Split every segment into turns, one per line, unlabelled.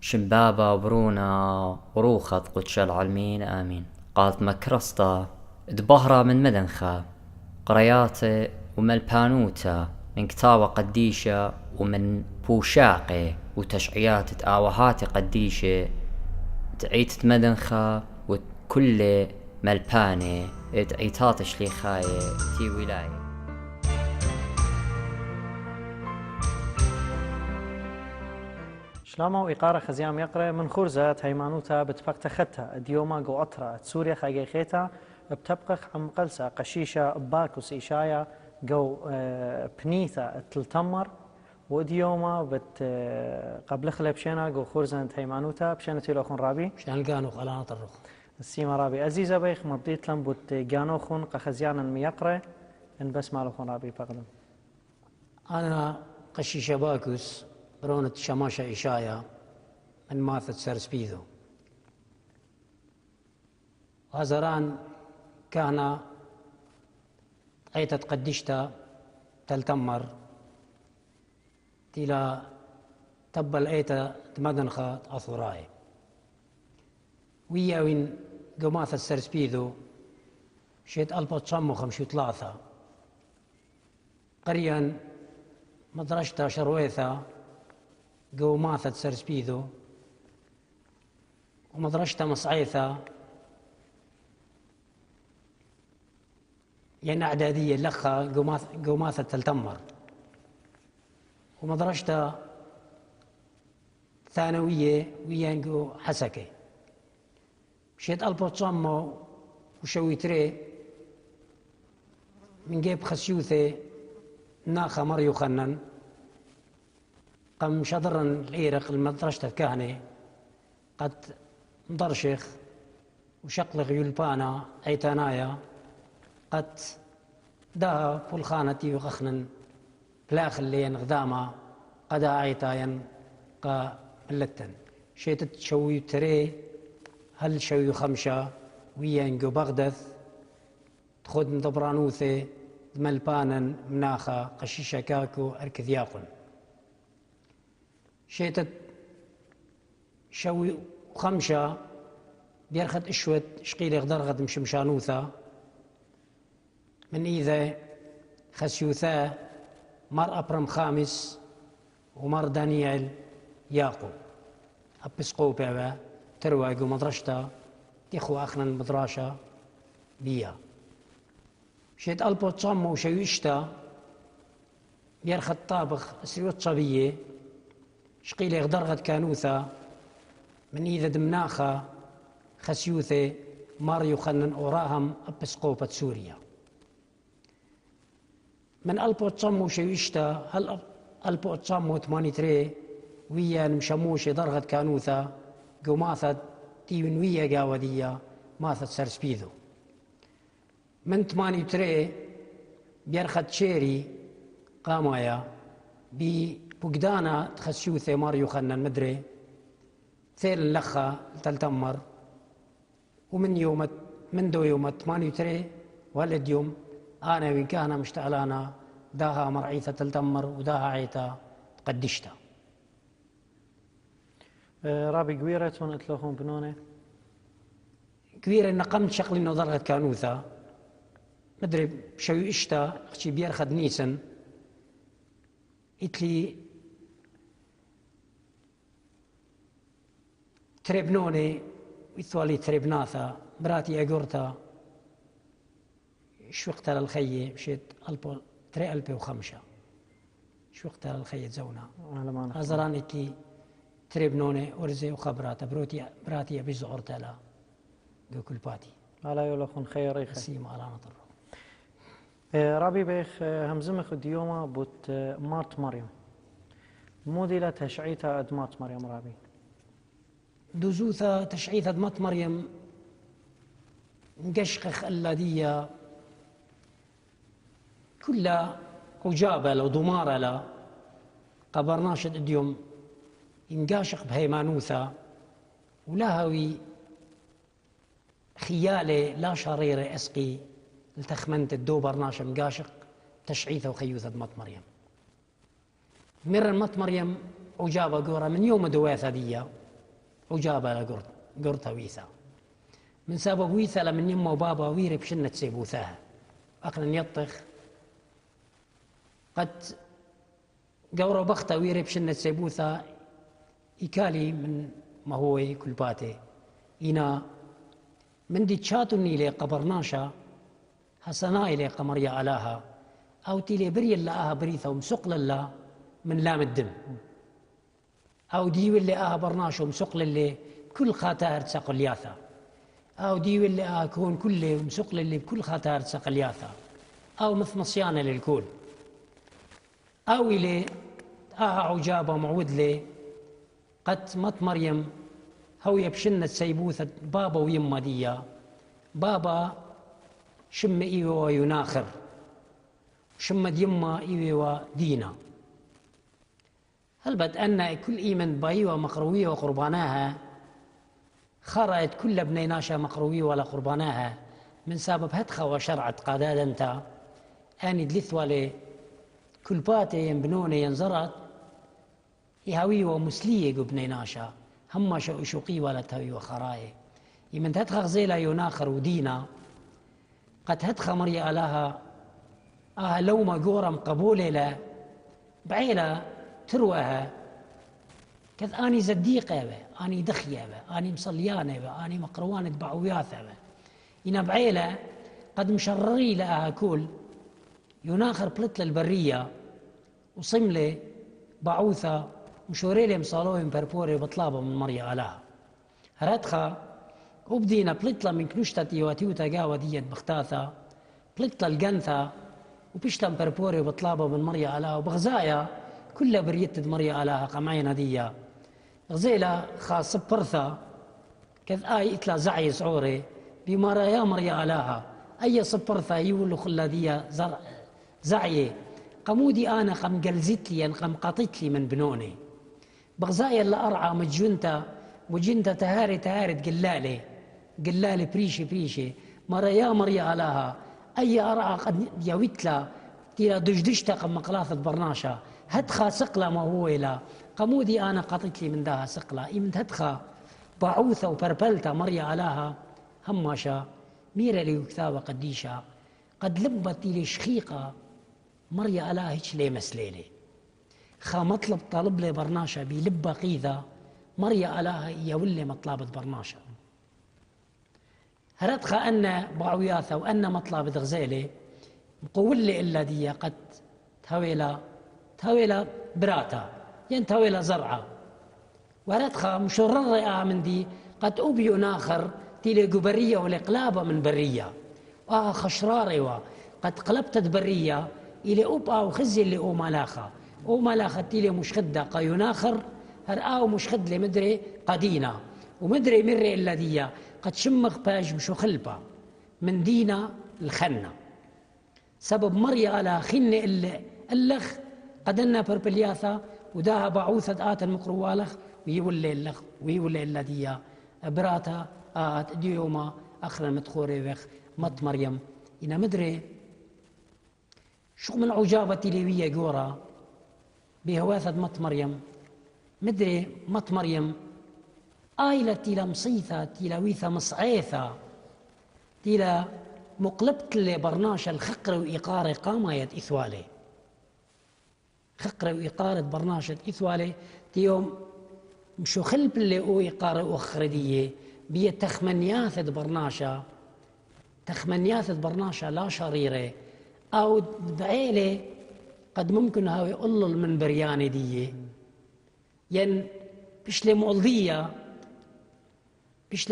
شمبابة وبرونا وروخة قدش العالمين آمين. قالت مكرسطة دبهرة من مدنخة قرياتي ومن البانوتا من كتابة قديشة ومن بوشاقي وتشعيات تآوهات قديشة تعيت مدنخة وكل ملباني تعيتات شليخاي تي ولاية.
شلاما وإقارة خزيام يقرأ من خرزة هيمانوتا بتبقى خدتها ديوما جو أطرا سوريا خاجي خيتا بتبقى عم قلسة قشيشة باكوس إشايا جو بنيثا تلتمر وديوما قبل خلا بشينا جو خرزة هيمانوتا بشينا تيلوخن رابي
شان قانو خلانا طرخ
السيما رابي عزيزة بيخ مبديت لم بوت جانوخن قخزيانا ميقرأ إن بس مالوخن رابي بقدم
أنا قشيشة باكوس برونة شماشة إشايا من ماثة سرسبيدو غزران كان عيتت قدشتا تلتمر تلا تبل عيتا تمدنخة أثوراي ويا وين قماثة سرسبيدو شيت ألبا تصمو خمشو ثلاثة قريان مدرشتا شرويثا قوماثة سرسبيدو ومدرشتا مصعيثة ين أعدادية لخا قوماثة تلتمر ومدرشتا ثانوية ويانقو حسكي مشيت ألبو تصمو وشويتري من جيب خسيوثي ناخا مريو خنن قم شضرا العيرق المدرشة الكهنة قد مدرشخ وشقلغ يلبانا عيتانايا قد دا فلخانتي وغخنن بلاخ اللي غداما قدا عيتاين قا ملتن شيتت شوي تري هل شوي خمشة ويانجو بغدث تخد مدبرانوثي ملبانا مناخا قشيشة كاكو أركذياقن شيتت شوي خمشة بيرخد اشوت شقيلي غدرغد مشمشانوثا من إذا خسيوثا مر أبرم خامس ومر دانيال ياقو أبسقوب يابا ترواقو مدرشتا تيخو أخنا المدراشة بيا شيت ألبو تصمو شويشتا بيرخد طابخ أسريوت صبية شقيلي غدرغد كانوثا من إذا دمناخا خسيوثي ماريو خنن أوراهم أبسقوبة سوريا من ألبو تصمو شويشتا هل ألبو تصمو 83 ويا مشموشي درغد كانوثا قوماثة تيون ويا قاودية ماثة سرسبيدو من 83 بيرخد شيري قامايا بقدانا تخسيوثي ماريو خنن مدري ثيل اللخة تلتمر ومن يوم من دو يوم 83 والد يوم أنا وين كان مشتعلانا داها مرعيثة تلتمر وداها عيتا قدشتا
رابي قويرة اتلوخون بنونة
كبيرة إن قمت شغلي إنه ضرغت كانوثا مدري شوي إشتا أختي بيرخد نيسن إتلي تريبنوني ويثوالي تريبناثا براتي أقورتا شو وقت للخية مشيت ألبو 3005 شو وقت للخية زونا هزران إتلي تريبنوني أرزي وخبراتا براتي أبي زعرتا لا جو كل باتي
على يولخون خير ريخة
سيما على نطر
رابي بيخ همزمخ ديوما بوت مارت مريم موديلة تشعيتا أدمات مريم رابي
دوزوثا تشعيث أدمات مريم نقشخخ اللادية كلها عجابة لو ضمارة لا قبرناشد اليوم ينقاشق بهيمانوثا ولاهوي خيالي لا شريرة أسقي التخمنت الدوبر ناشا مقاشق تشعيثة وخيوثة مط مريم مر مط مريم وجابة قورة من يوم دواثة دي عجابة قرطة ويثا من سبب ويثا لمن يمه وبابا ويرب شنة سيبوثاها أقنا يطخ قد قورو بختا ويرب شنة سيبوثا إيكالي من ما هو كل باتي إنا من دي تشاتني لي قبرناشا حسناي لي قمريا علاها أو تيلي بري الله بريثة ومسقل الله من لام الدم أو ديو اللي برناشو مسقل اللي كل خاتار تسقل ياثا أو ديو اللي كون كله ومسقل اللي بكل خاتار تسقل ياثا أو مثل مصيانة للكل أو اللي عجابة معود لي قد مت مريم هو يبشنة سيبوثة بابا ويما ديا بابا شم إيوه يناخر شمد يما إيوه دينا هل بد أن كل إيمن بايوه مقروية وقرباناها خرجت كل بنيناشا مقروية ولا قرباناها من سبب هتخا وشرعت قاداد انت أني دلث ولي كل باتي ينبنوني ينزرت يهوي ومسلية بنيناشا هم شوقي ولا تهوي وخراي يمن تدخل زيلا يناخر ودينا قد هدخل مريا لها لو ما قورم قبولي لا بعيلة تروها كذ أني زديقة به أني دخية به أني مصليانة به أني مقروانة بعوياثة به إنا بعيلة قد مشرري لها كل يناخر بلت للبرية وصملي بعوثة مشوريلي مصالوهم بربوري بطلابة من مريا لها هردخا وبدينا بلتلا من كنشتتي واتيوتا قاوة ديت بختاثة بلتلا القنثة وبشتم بربوري وبطلابة من مريا لها وبغزايا كلها بريتد مريا لها قمعينا ديا غزيلة خاص برثة كذ إتلا زعي سعوري بمرا يا مريا لها أي صبرثة يولو خلا ديا زعي قمودي أنا قم قلزت لي قم قطت لي من بنوني بغزايا اللي أرعى مجنتا وجنتا تهاري قلالي بريشي مرا يا مريا لها أي أرعى قد يويتلا تيلا دجدجتا قم مقلاثة برناشا هدخا سقلا ما هو إلا قمودي أنا قطت لي من داها سقلا إمن هدخا بعوثة وبربلتا مريا علاها هماشا ميرا لي وكتابة قديشا قد لبت لي شخيقة مريا علاها هيش لي مسليلي خا مطلب طالب لي برناشا بلبة قيذة مريا علاها يولي مطلبة برناشا هردخا أن بعوياثة وأن مطلبة غزيلي مقول لي إلا دي قد تهويلا براتا تهويلا زرعة وردخا مشرر من دي قد أبيو ناخر تيلي قبرية والإقلابة من برية خشراري قد قلبت برية إلي أبقى وخزي اللي ملاخة تيلي مشخدة قايو ناخر هرآو مشخد لي مدري قدينا ومدري مري إلا دي قد شمخ باج مشو خلبة من دينا الخنة سبب مريا على خن اللي اللخ قدنا بربلياثا وداها بعوثة آت المقروالخ ويولي اللخ ويولي إلا دي براتا آت ديوما أخرى مدخوري وخ مت مريم إنا مدري شو من عجابة تليوية جورا بهواثة مت مريم مدري مت مريم آيلة تيلا مصيثة تيلا ويثة مصعيثة تيلا مقلبت لي برناش الخقر وإيقار قامة يد إثوالي خقر وإيقارة برناشة إثوالي تيوم مشو خلب اللي أو إيقار أخردية بيه تخمنياثة برناشة لا شريرة أو بعيلة قد ممكن هاو يقلل من برياني دي ين بشلي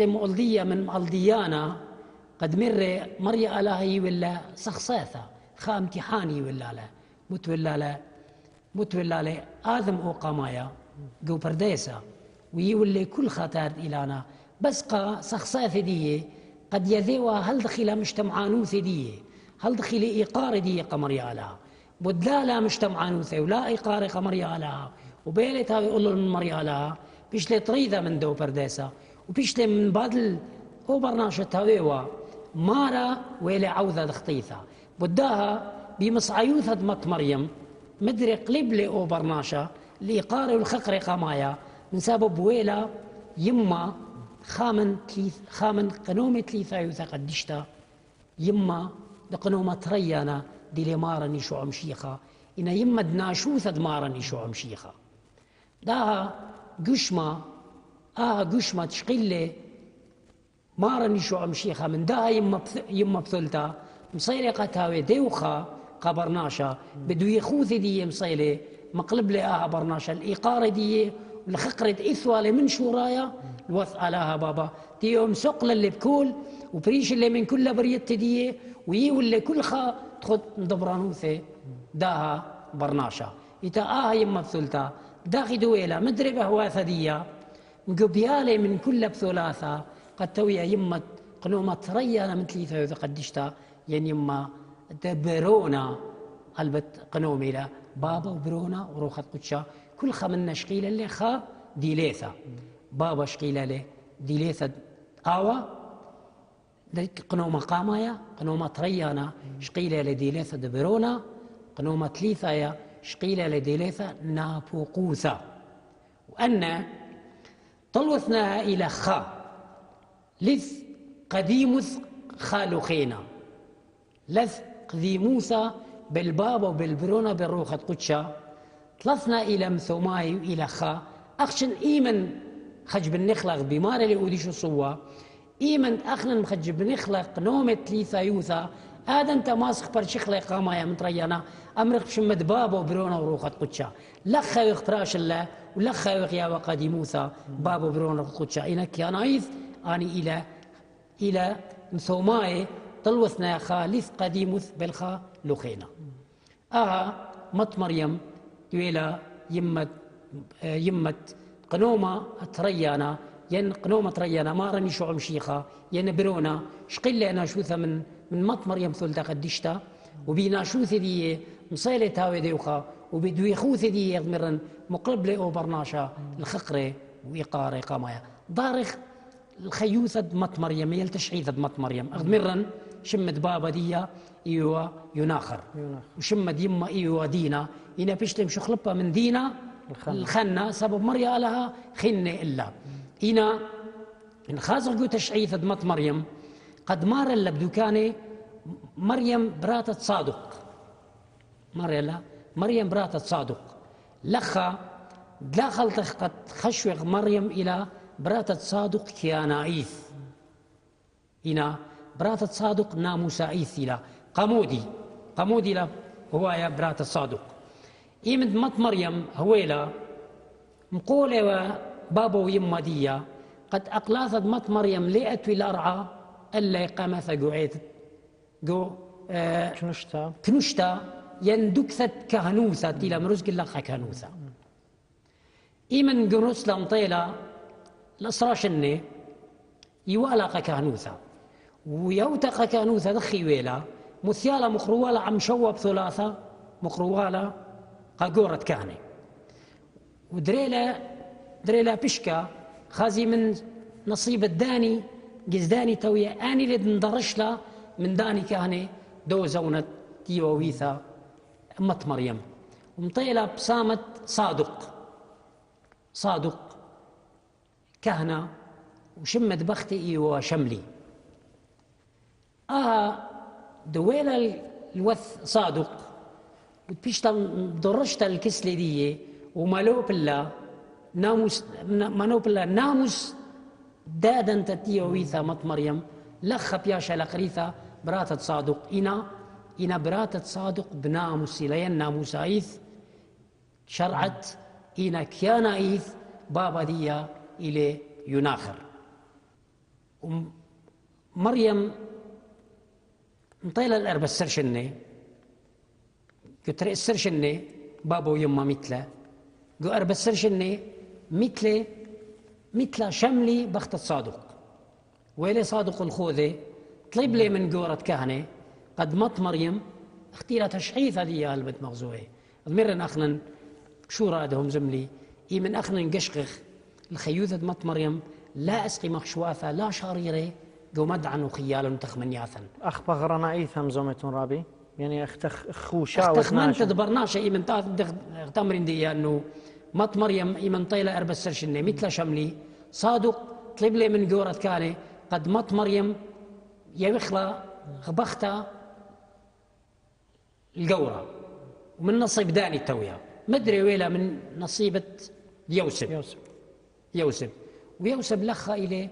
مؤلدية من مؤلديانا قد مريا ألاهي ولا سخصاثة خا امتحاني ولا لا مت ولا لا آذم أو قمايا جو برديسة ويولي كل خطر إلانا بس قا سخصاثة دي قد يذيوا هل دخل مجتمعانوث دي هل دخل إيقار دي قمريا لها بدلا مجتمعانوث ولا إيقار قمريا لها وبيلتها يقولوا من مريا لها بيشلي طريدة من دو برديسة وبيشلي من بعد هو برناشة هذيوا مارا ويلي عوذة دخطيثة بداها بمصعيوثة مت مريم مدري قلب لي أو برناشة لإيقار والخقر قمايا من سبب ويلا يما خامن قنومة تليثا يوثا قدشتا يما دقنومة تريانا دي لمارني شو عمشيخا إنا يما دناشوثة دمارني شو عمشيخا داها قشمة قشمة تشقيلي مارني شو عمشيخا من داها يما بثلتا مصيري قتاوي ديوخا قبرناشا بدو يخوثي دي مصيلي مقلب لي برناشا الإيقار دي والخقرة إثوالي من شورايا الوث آلاها بابا تيوم سقل اللي بكول وبريش اللي من كل بريت دي ويو اللي كل خا تخد دبرانوثي داها برناشا إتا يما بثلتا داخي دويلة مدري بهواثة دي مقبيالي من كل بثلاثة قد تويا يما قنومة ريانا من ثلاثة إذا قدشتا يعني يما دبرونا قلبت قنومي لا بابا وبرونا وروخت قدشا كل خمنا شقيلة اللي خا ديليثا بابا شقيلة لي ديليثا آوا قنومة قامايا قنومة ريانا شقيلة لديليثا دبرونا قنومة ثلاثة شقيلة لديليثا نابوقوثا وأن طلوثناها إلى خا لث قديمث خالوخينا لث قديموثا بالبابا وبالبرونا بالروخة قدشا طلثنا إلى مثوماي وإلى خا أخشن إيمن خجب النخلق بمار اللي أوديشو صوا إيمن أخنا خجب النخلق نومة ليثا يوثا آدم تماسخ برشخلق قامايا متريانا أمرق بشمد بابا وبرونا وروخة قدشا لخا يختراش الله ولخا يغيا وقديموثا بابا وبرونا قدشا إنك يا نايث أني إلى مثوماي طلوثنا يا خالث قديمث بالخا لخينا مت مريم يويلا يمت قنومة تريانا ين قنومة تريانا ما راني شو عمشيخا ين برونا شقل أنا شوثة من مت مريم ثلتا قدشتا وبينا شوثة دي مصيلة تاوي ديوخا وبدو يخوثة دي يغمرن مقرب لي أو برناشا الخقرة وإقارة قامايا ضارخ الخيوثة مت مريم يلتشعيثة مت مريم أغمرن شمد بابا ديا إيوا يناخر وشمد يما إيوا دينا إنا بيشتم شخلبها من دينا الخنة سبب مريا لها خنة إلا إنا إن خازق تشعيث مت مريم قد مار اللي بدوكاني مريم براتة صادق مريم براتة صادق لخا داخل قد خشوق مريم إلى براتة صادق كيانايث إنا براتة صادق ناموسايث إلى قمودي لا هو يا براتة صادق إيمد مت مريم هويلا مقولة بابا ويما ديا قد أقلاثت مت مريم لئت الأرعى ألا يقامث قعيت كنشتا يندكثت كهنوثة إلى مرزق الله كهنوثة إيمن قنوس لمطيلة الأسراشني يوالا كهنوثة ويوتق كهنوثة دخي ويلا مثيالة مخروالة عم شوب ثلاثة مخروالة قاقورة كهنة ودريلا بشكا خازي من نصيب الداني قزداني تويا آني لد ندرشلا من داني كهنة دو زونة تيوويثا أمت مريم ومطيلة بسامة صادق كهنة وشمت بختي وشملي دويلة الوث صادق وتبيشتا درشتا الكسلة دي ومالو بالله ناموس دادا تتيويثا مت مريم لخ بياشا لقريثا براتة صادق إنا براتة صادق بناموس لين ناموسايث شرعت إنا كيانايث بابا ديا إلي يناخر مريم مطيلة الأربع السرشنة قلت السرشنة بابا ويما مثله قو أربع السرشنة مثل شملي بخت الصادق ويلي صادق الخوذة طلب لي من قورة كهنة قد مت مريم اختيرا تشحيث هذه البت مغزوة ضمرن أخنا شو رادهم زملي من أخنا قشقخ الخيوثة مت مريم لا أسقي مخشواثة لا شاريرة قو مدعن وخيال تخمنياثا
أخبغ رنائيثم زومة رابي يعني خوشا
اختخمن تدبرناش إيمن تمرين دي أنه مت مريم إيمن طيلة أربع سرشنة مثل شملي صادق طلب لي من جورة كاني قد مط مريم يبخلا غبختا الجورة ومن نصيب داني التويا مدري ويلا من نصيبة يوسف ويوسف لخا إليه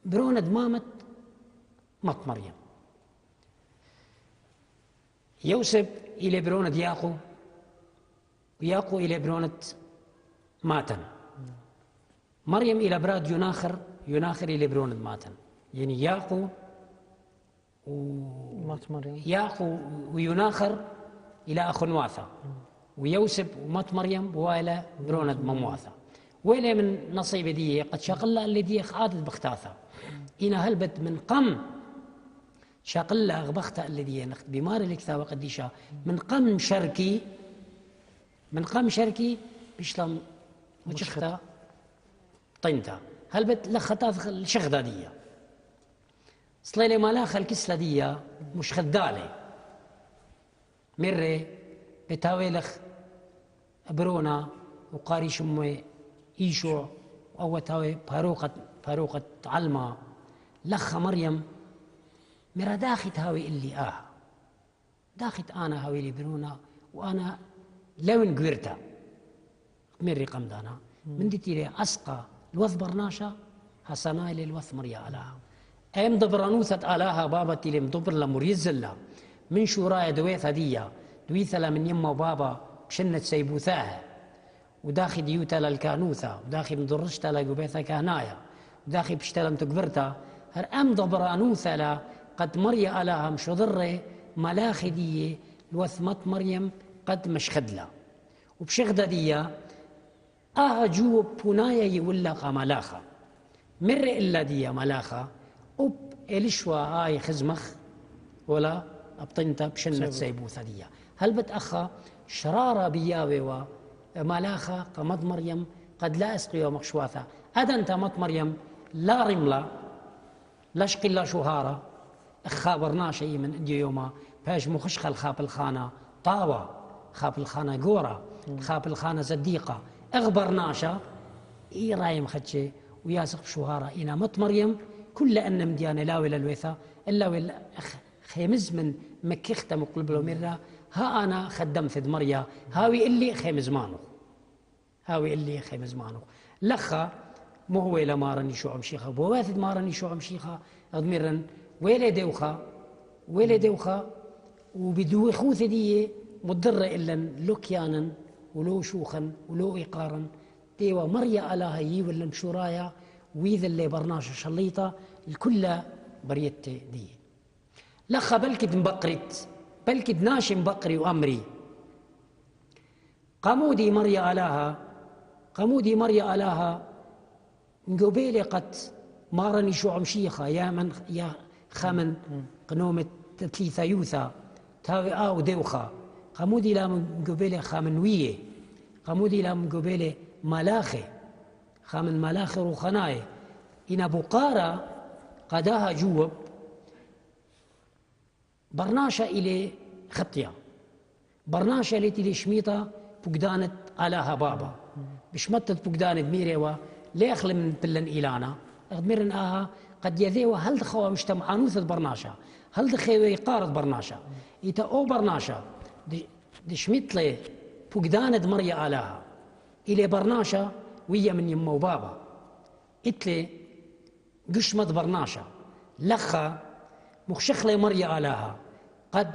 برونة مامت مط مريم يوسف إلى برونة وياقو إلى برونة ماتن مريم إلى براد يناخر إلى برونة ماتن يعني ياقو ويناخر إلى أخنواثة ويوسف ومات مريم وإلى برونة ممواثة وإلى من نصيب دي قد شاقلا اللي دي خادت بختاثة إنا هلبت من قم شاقلا أغبختها اللي دي نخت بمار الكتابة قديشة من قم شركي بشلم وشختا طينتا هلبت لخطاث الشغدة دي صليلي مالاخ الكسلة دي مش خدالي مرة بتاويلخ برونا وقاري شمي إيشو أو تاوي باروقة علما لخ مريم مرة داخت هاوي اللي داخت أنا هاوي اللي برونا وأنا لون قويرتا مري قمدانا من دي تيلي أسقى الوث برناشا حسناي للوث مريا ألاها أيم دبرانوثة ألاها بابا تيلي مدبر لمريزلا من شورايا دويثة ديا دويثة من يما وبابا بشنة سيبوثاها وداخي ديوتا للكانوثة وداخي مدرشتا لقبيثة كهنايا وداخي بشتلم تقبرتا هر أم دبرانوثة قد مريا ألاها مشضرة ملاخي دي الوثمت مريم قد مشخدلا وبشغدة ديا جوب بنايا يولق ملاخة مر إلا ديا ملاخة إلشوا هاي خزمخ ولا أبطنتا بشنة سيبوثة ديا هل بتأخى شرارة بياوي وملاخة قمد مريم قد لا أسقي ومخشواثة أدنت مط مريم لا رملة لا شقي لا شهارة خابرنا شيء من إندي يوما باش مخش خاب الخانة طاوة خاب الخانة قورة خاب الخانة صديقة أخبرناشا إي رايم خدشي وياسق شهارة إنا مط مريم كل أن مديانة لا ولا الوثا إلا ولا خيمز من مكيختا مقلب له مرة ها أنا خدمت ذ مريا هاوي اللي خيمز مانو لخا مو هو إلا مارني شو عم شيخة بواثد مارني شو عم شيخة أضمرن ويلي دوخا وبدو خوث دي مضرة إلا لو كيانا ولو شوخا ولو إيقارا ديوا مريا على هي ولا مشورايا ويذا اللي برناش شليطة الكل بريت دي لخا بلكد مبقرت بلكد ناشي مبقري وأمري قمودي مريا علاها نقبيلي قد مارني شو عم شيخة يا خمن قنومة تليثا يوثا تاوي آو دوخا قمودي لا من قبيلي خامنوية قمودي لا من قبيلي ملاخي خامن ملاخي روخناي إن بقارة قداها جوب برناشا إلي خطية برناشا إلي شميطة بقدانة علاها بابا بشمتت بقدانة ميريوا ليخل من بلن إيلانا أغدمرن قد يذيوا هل دخوا مجتمع عنوثة برناشا هل دخوا يقارض برناشا إيتا أو برناشا دي شميطلي بقدانة مريا علاها إلي برناشا ويا من يمو وبابا إتلي قشمت برناشا لخا مخشخلي مريا علاها قد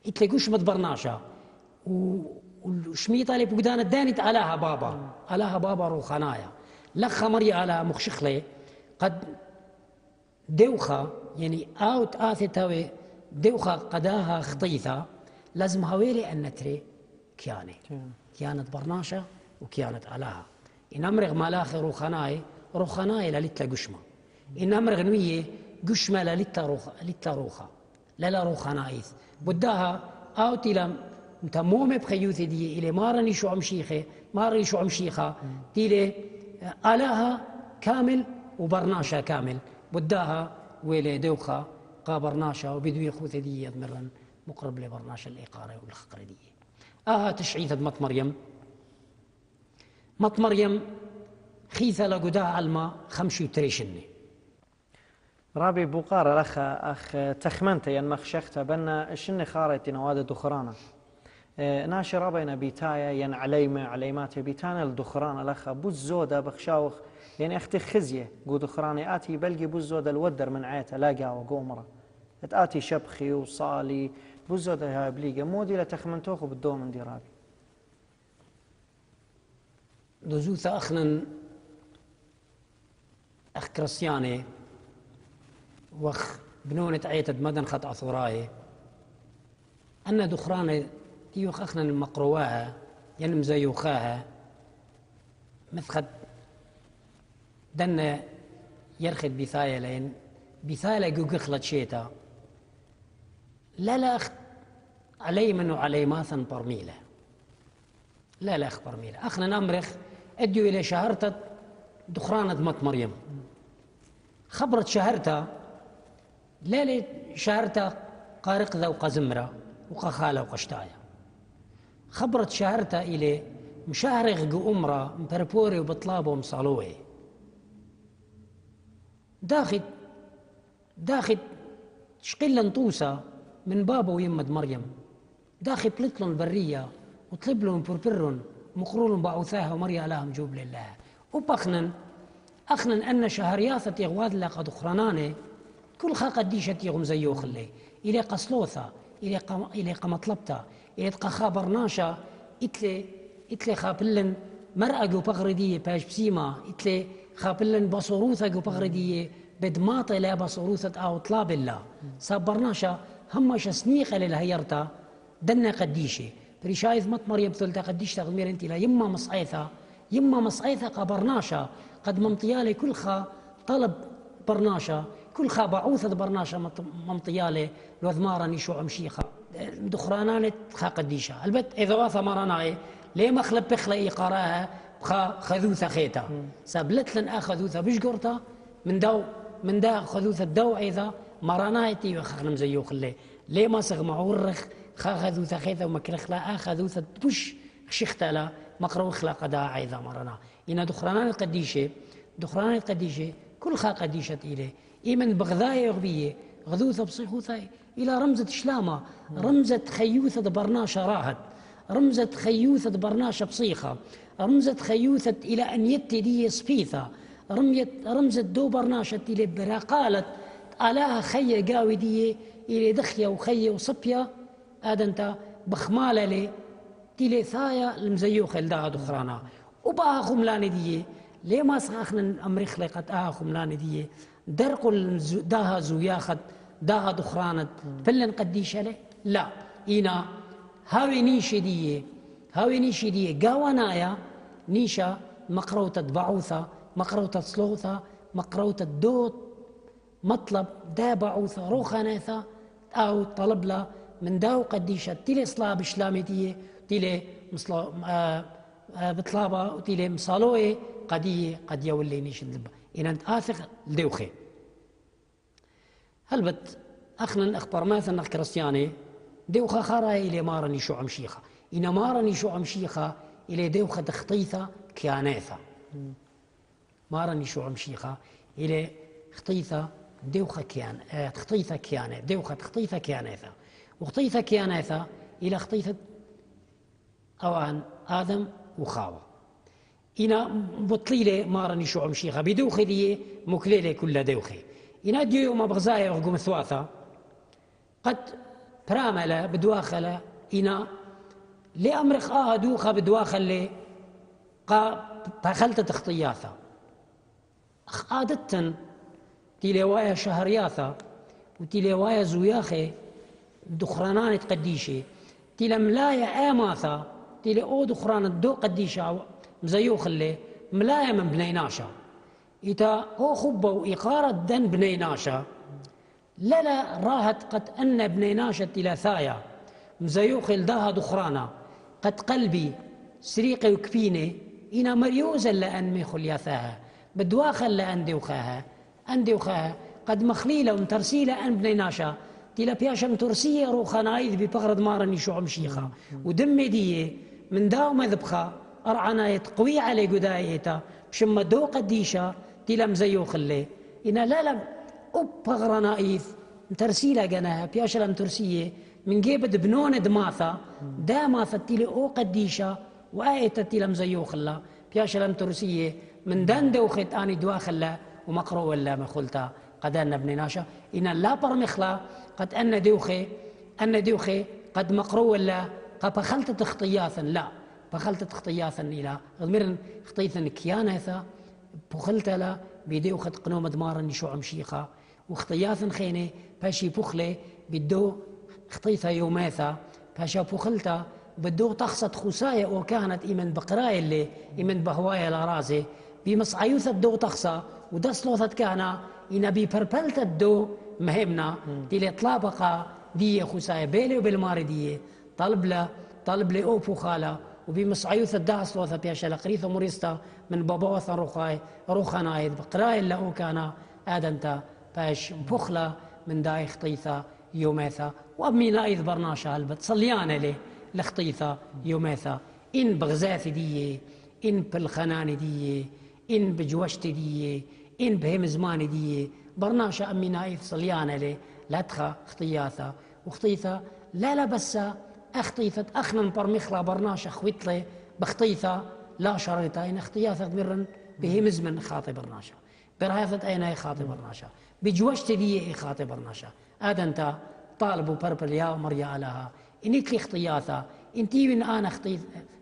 إتلي قشمت برناشا وشميطة لي بقدانة دانت علاها بابا روخانايا لخا مريا علاها مخشخلي قد دوخة يعني آوت آثتاوي دوخة قداها خطيثة لازم هاويلي أن نتري كيانت برناشا وكيانت علاها إن أمرغ ملاخي روخاناي للتا قشمة إن أمرغ نوية قشمة للتا روخة لا روخانايث بداها آوتي لم متمومة بخيوثي دي إلي مارني شو عم شيخة تيلي علاها كامل وبرناشا كامل بداها ويلي دوخة قابرناشا وبدو يخوثي دي يضمرن مقرب لبرناشا الإيقارة والخقر دي تشعيث مط مريم مط مريم خيثة لقدا علما خمشي وتريشني
رابي بوقار أخ تخمنت ينمخ شخته بنا شن خارتي نواد دخرانا ناشي رابينا بيتايا ين عليمات بيتانا الدخران الأخ بوز زودة بخشاوخ يعني أختي خزية قو دخراني آتي بلقي بوز زودة الودر من عيته لاقا وقومرة آتي شبخي وصالي بوز زودة هاي بليقة مودي لتخمنتوخ بالدوم من دي رابي
دوزوثة أخنا أخ كريستياني وخ بنونة عيتد مدن خط عثوراي أن دخراني تيوخ أخنا المقرواها ينم زيوخاها مثخد دنا يرخد بثايا لين بثايا جو قخلت شيتا لا أخ علي منو علي ماثن برميلة لا أخ برميلة أخنا نمرخ أديو إلى شهرتت دخرانة مط مريم خبرت شهرتها لا شهرتها قارق ذا وقزمرة وقخالة وقشتايا خبرت شهرتها إلى مشاهرغ جو أمرة مبربوري وبطلابه ومصالوه داخل شقيلا نطوسة من بابه ويمد مريم داخل بلتلن برية وطلبلن بربرن مقرون بعوثاها ومريا لهم جوب لله وبخنن أخنن أن شهرياثة يغواد لقد أخراناني كل خاقة ديشة يغم زيو خلي إلى قصلوثة إلى قمطلبتا إلى تقخا برناشا إتلي خابلن مرأة جو بغردية باش بسيما إتلي خابلن بصوروثة جو بغردية بدماطة لا بصوروثة أو طلاب الله ساب برناشا همش سنيخة للهيرتا دنا قديشة بريشايث مط مريم ثلتا قديشة غمير انت لا يما مصعيثة قبرناشا قد ممطيالي كل خا طلب برناشا كل خا بعوثة برناشا ممطيالي لوذمارا نيشو عمشيخة دخرانانت خا قديشة البت إذا واثا مراناي ليه مخلب بخلا إيقاراها بخا خذوثة خيتا سابلت لن أخذوثة بشقرتا من دا خذوثة الدو إذا مراناي تيو خخنم زيو خلي ليه ما سغمع ورخ خذوثة خيتا ومكرخ لا أخذوثة بش شختلا مقرو خلا قدا عيذا مرنا إن دخرانان القديشة كل خا قديشة إليه إيمن بغذاية يغبية غذوثة بصيخوثة إلى رمزة شلامة رمزة خيوثة برناشة راهد رمزة خيوثة برناشة بصيخة رمزة خيوثة إلى أن يتدي صفيثة رمزة دو برناشة إلى براقالة آلاها خيّة قاودية إلى دخية وخيّة وصبية آدنتا بخمالة لي تيلي ثايا المزيوخ الداها دخرانا وباها خملاني دي ليه ما سخاخنا أمريخ لقد خملاني دي درقوا داها زوياخد داها دخرانت فلن قديشة لي لا إينا هاوي نيشي دي قاونايا نيشا مقروطة بعوثة مقروطة صلوثة مقروطة دوت مطلب دا بعوثة روخانيثة أو طلب لا من داو قديشة تيلي صلاب شلامي دي تيلي بطلابة وتيلي مصالوي قد يولي نيش الدبا إن أنت آثق الدوخي هلبت أخنا أخبر مثلا كريستياني دوخة خاراي إلي مارني شو عمشيخة إن مارني شو عمشيخة إلي دوخة تخطيثة كيانيثة مارني شو عمشيخة إلي خطيثة دوخة كيان تخطيثة كيانة دوخة تخطيثة كيانيثة وخطيثة كيانيثة إلى خطيثة أوان آدم وخاوة إنا بطليلة مارني شو عمشيخة بدوخي دي مكليلة كل دوخي إنا ديو يوم بغزايا وقوم ثواثة قد براملة بدواخلة إنا لأمرخ دوخة بدواخل لي بخلت تخطياثة عادة تيليوايا شهرياثة وتيليوايا زوياخي دخرانان تقديشي تيلا ملايا آماثة تيلي أو دخران الدو قديشة مزيوخ اللي ملايا من بنيناشا إتا أو خبة وإقارة دن بنيناشا لا راهت قد أن بنيناشا تيلا ثايا مزيوخ الداها دخرانا قد قلبي سريقي وكفيني إنا مريوزا لأن ميخل ياثاها بدواخل لأن دوخاها قد مخليلة ومترسيلة أن بنيناشا تيلا بياشا مترسية روخانا إذ ببغرد مارني شو عمشيخة ودمي دي من داو مذبخة أرعنا قوي علي قدايتا بشما دو قديشة تلم زيو خلي إنا لا لم أبغرنا إيث ترسيلا جناها بياشلم ترسية من جيبت بنون دماثا دا ماثا تيلي أو قديشة وآيتا تلم زيو خلا بياشلم ترسية من دان دوخت آني دوا خلا ومقرو ولا مخلتا قد أن ابن ناشا إن لا برمخلا قد أن دوخي قد مقرو ولا قد بخلت اختياثا لا بخلت اختياثا إلى غمرن اختيثا كيانثا بخلت لا بيدي وخد قنوم دمارا نشوع مشيخا واختياثا خيني باشي بخلي بدو اختيثا يوماثا باشا بخلتا بدو تخصت خسايا وكانت إيمن بقراي اللي إيمن بهوايا لرازي بمصعيوثة دو تخصى ودسلوثة كانا إنا بيبربلت الدو مهمنا تيلي طلابقا دي خسايا بيلي وبالماري دي طلب لي أوفو خالا وبمصعيوثة داسلوثة بياشا لقريثة مريستا من بابوثا روخانايد بقراي اللي أو كانا آدمتا باش بخلة من داي خطيثة يوميثا وأمينا إذ برناشا هلبت صليانا لي لخطيثة يوميثا إن بغزاث دي إن بالخنان دي إن بجوشت دي إن بهم زمان دي برناشا أمينا إذ صليانا لي لا تخا خطياثة وخطيثة لا بس أخطيثة أخنا برمخلا برناشا خويتلي بخطيثة لا شريطة إن اختياثة مرن بهم زمن خاطي برناشا برهاثة أين خاطي برناشا بجوشت دي خاطي برناشا آدنتا طالبوا بربل يا مريا لها إنك لي اختياثة إنتي من أنا خطيث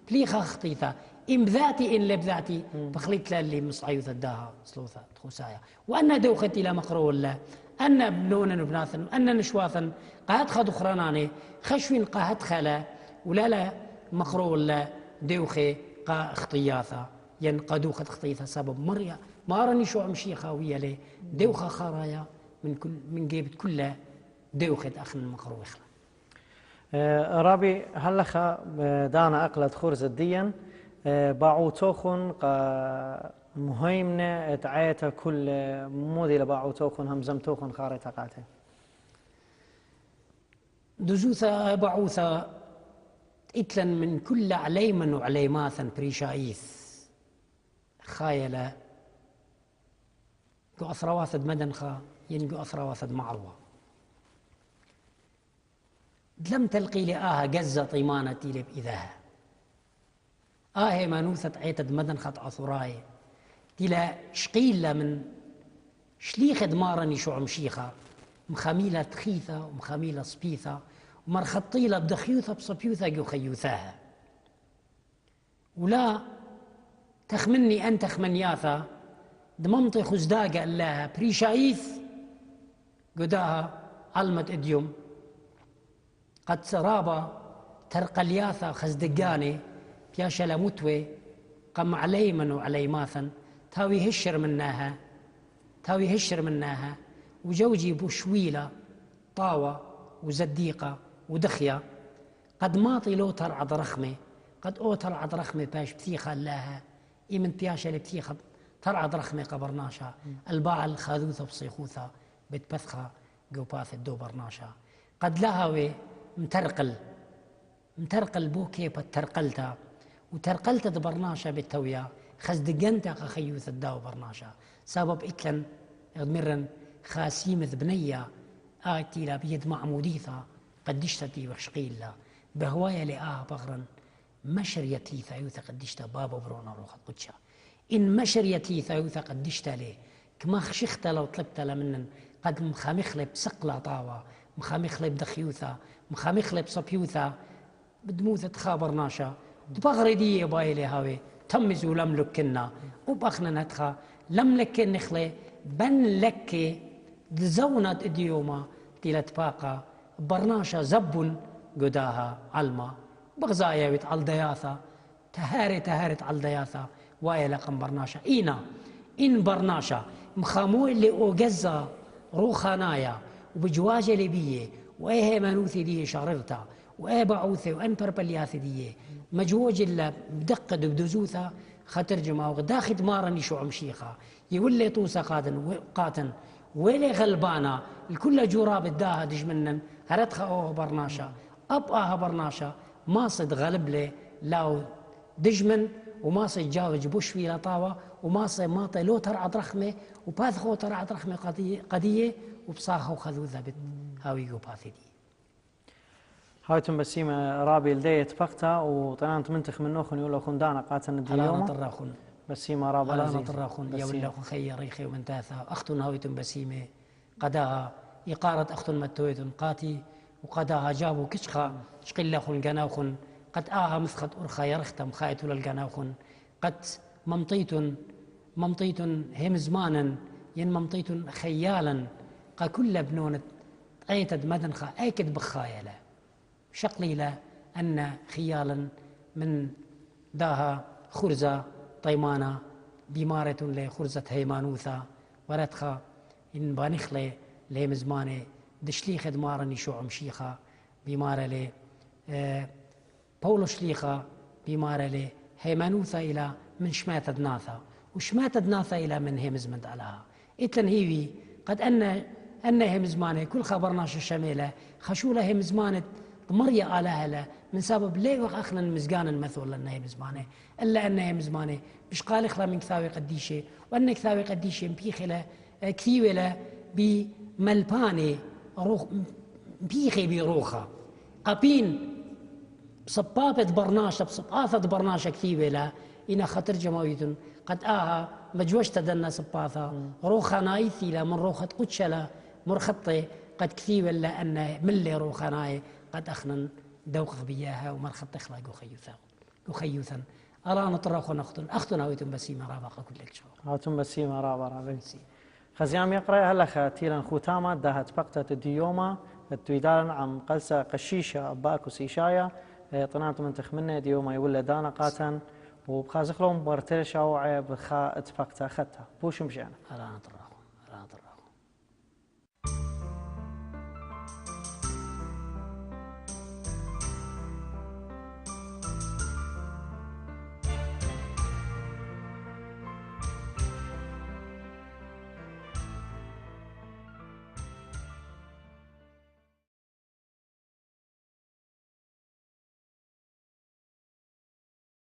بليخا خطيثة إن بذاتي إن لبذاتي بخليت اللي مصعيوثة داها سلوثة خسايا وأنا دوختي لا مقرول له أنا بنونا وبناثن أنا نشواثا قاهد خدو خراناني خشوين قاهد خلا ولا مقرول له دوخي قا اختياثة ينقدو خد خطيثة سبب مريا ما راني شو أمشي خاوية لي دوخة خرايا من جيبت كلها دوخة أخن المقرو إخلا
رابي هلخا دانا أقلت خورز الدين باعو توخن مهيمنة تعيتا كل مودي لباعو توخن همزم توخن خارطة قاته
دزوثا بعوثا إتلا من كل عليما وعليماثا بريشايث خايلة جو أثرواثد مدنخا ينجو أثرواثد معروة لم تلقي لآها جزة طيمانة تيلب إذاها مانوثة عيتد مدنخة أثراي تلا شقيلة من شليخ دمارني شو عمشيخة مخاميلة تخيثة ومخاميلة صبيثة ومرخطيلة بدخيوثة بصبيوثة جو خيوثاها ولا تخمني أن تخمنياثا دممطي خزداقة الله بريشايث قداها علمت إديوم قد سرابا ترقلياثا خزدقاني بياشا متوي قم عليمن وعليماثا تاوي هشر مناها وجوجي بوشويلة طاوة وزديقة ودخية قد ماطي لو ترعد رخمي قد أو ترعد رخمي باش بثيخة لها إيمن بياشا لبثيخة ترعد رخمي قبرناشا الباع الخاذوثة بصيخوثة بتبثخة قوباث الدو برناشا قد لهوي مترقل بو كيبا ترقلتا وترقلت برناشا بالتويا خزدقنتا خيوث الداو برناشا سبب إتلن مرن خاسيمث بنية آتي لا بيد معموديثا قدشتتي وشقيلا بهوايا لآه بغرا مشريتي ثايوثا قدشتا بابا برونا روخ قدشا إن مشريتي ثايوثا قدشتا ليه كما خشخت لو طلبت لمنن قد مخامخلب سقلا طاوة مخامخلب دخيوثا مخامخلب صبيوثا بدموثة تخابرناشا تبغري دي بايلي هاوي تمزو لم لكنا وبخنا نتخا لم لكن نخلي بن لكي دزونت اديوما تيلت باقا برناشا زبن قداها علما بغزايا بيت عالدياثا تهارت عالدياثا وايا لقم برناشا إن برناشا مخامو اللي أوجزا روخانايا وبجواجة لبيه وإيه مانوثي دي شاررتا وإيه بعوثي وإن بربلياثي دي مجوج إلا بدقد بدزوثا خطرجما وغداخد مارني شو عمشيخا يولي طوسا قاتن ويلي غلبانا الكل جوراب الداها دجمنن هرتخا أوه برناشا أبقاها برناشا ما صد غلب لي لاو دجمن وماصي جاوج بوشوي لطاوة وماصي ماطي لو ترعى رخمة وباثخو ترعى رخمة قضية وبصاخو خذو ذبت هاويقو باثي دي
هايتم بسيمة رابي لدي تبقتا وطنانت منتخ من نوخن يقول لكم دانا قاتن
هلانا
الديوم
طراخن
بسيمة رابا
هلانا
عزيز
طراخن يولا خي ريخي ومن تاثا أختن هاويتم بسيمة قداها إقارة أختن متويتن قاتي وقداها جابوا كشخا شقلخن جناوخن قد مثخت أرخا يرختم خايت للجناوخن قد ممطيت هم زمانا ين ممطيت خيالا قا كل بنونة أيتد مدنخا أيكد بخايلة شقليلة أن خيالا من داها خرزة طيمانة بمارة لخرزة هيمانوثا ورتخا إن بانخلي لهم زمانه دشليخ دمارني شو مشيخة بمارة لي بولو شليخة بمارة لي هيمانوثا إلى من شماتة دناثا وشماتة دناثا إلى من همزمند علىها إتلن هيوي قد أن همزمانه كل خبرناش الشميلة خشولة همزمانة مريا آلهلا من سبب ليه أخنا مزقانا المثول لنا همزمانه إلا أن همزمانه مش قال إخلا من كثاوي قديشة وأن كثاوي قديشة مبيخلة كثيوة بملباني روخ مبيخي بروخة أبين صبابة برناشة بصباثة برناشة كثيوة لا إنا خطر جماويتن قد مجوشت دنا صباثة روخة نايثي لا من روخة قدشة مرخطة قد كثيوة لا أن ملي روخة ناي قد أخنا دوخ بياها ومرخط إخلاق وخيوثا ألا نطرق أختنا هاويتم بسيمة رابقة كل شيء
هاوتم بسيمة رابقة خزيام يقرأ هلا تيران خوتاما دهت بقتة الديوما التويدان عم قلسة قشيشة باكو سيشايا طنعت من تخمنة ديوما يقول دانا قاتن وبخازخلهم برتلشا وعيب خا اتفقتا خدتها بوش مشينا
ألا نطرق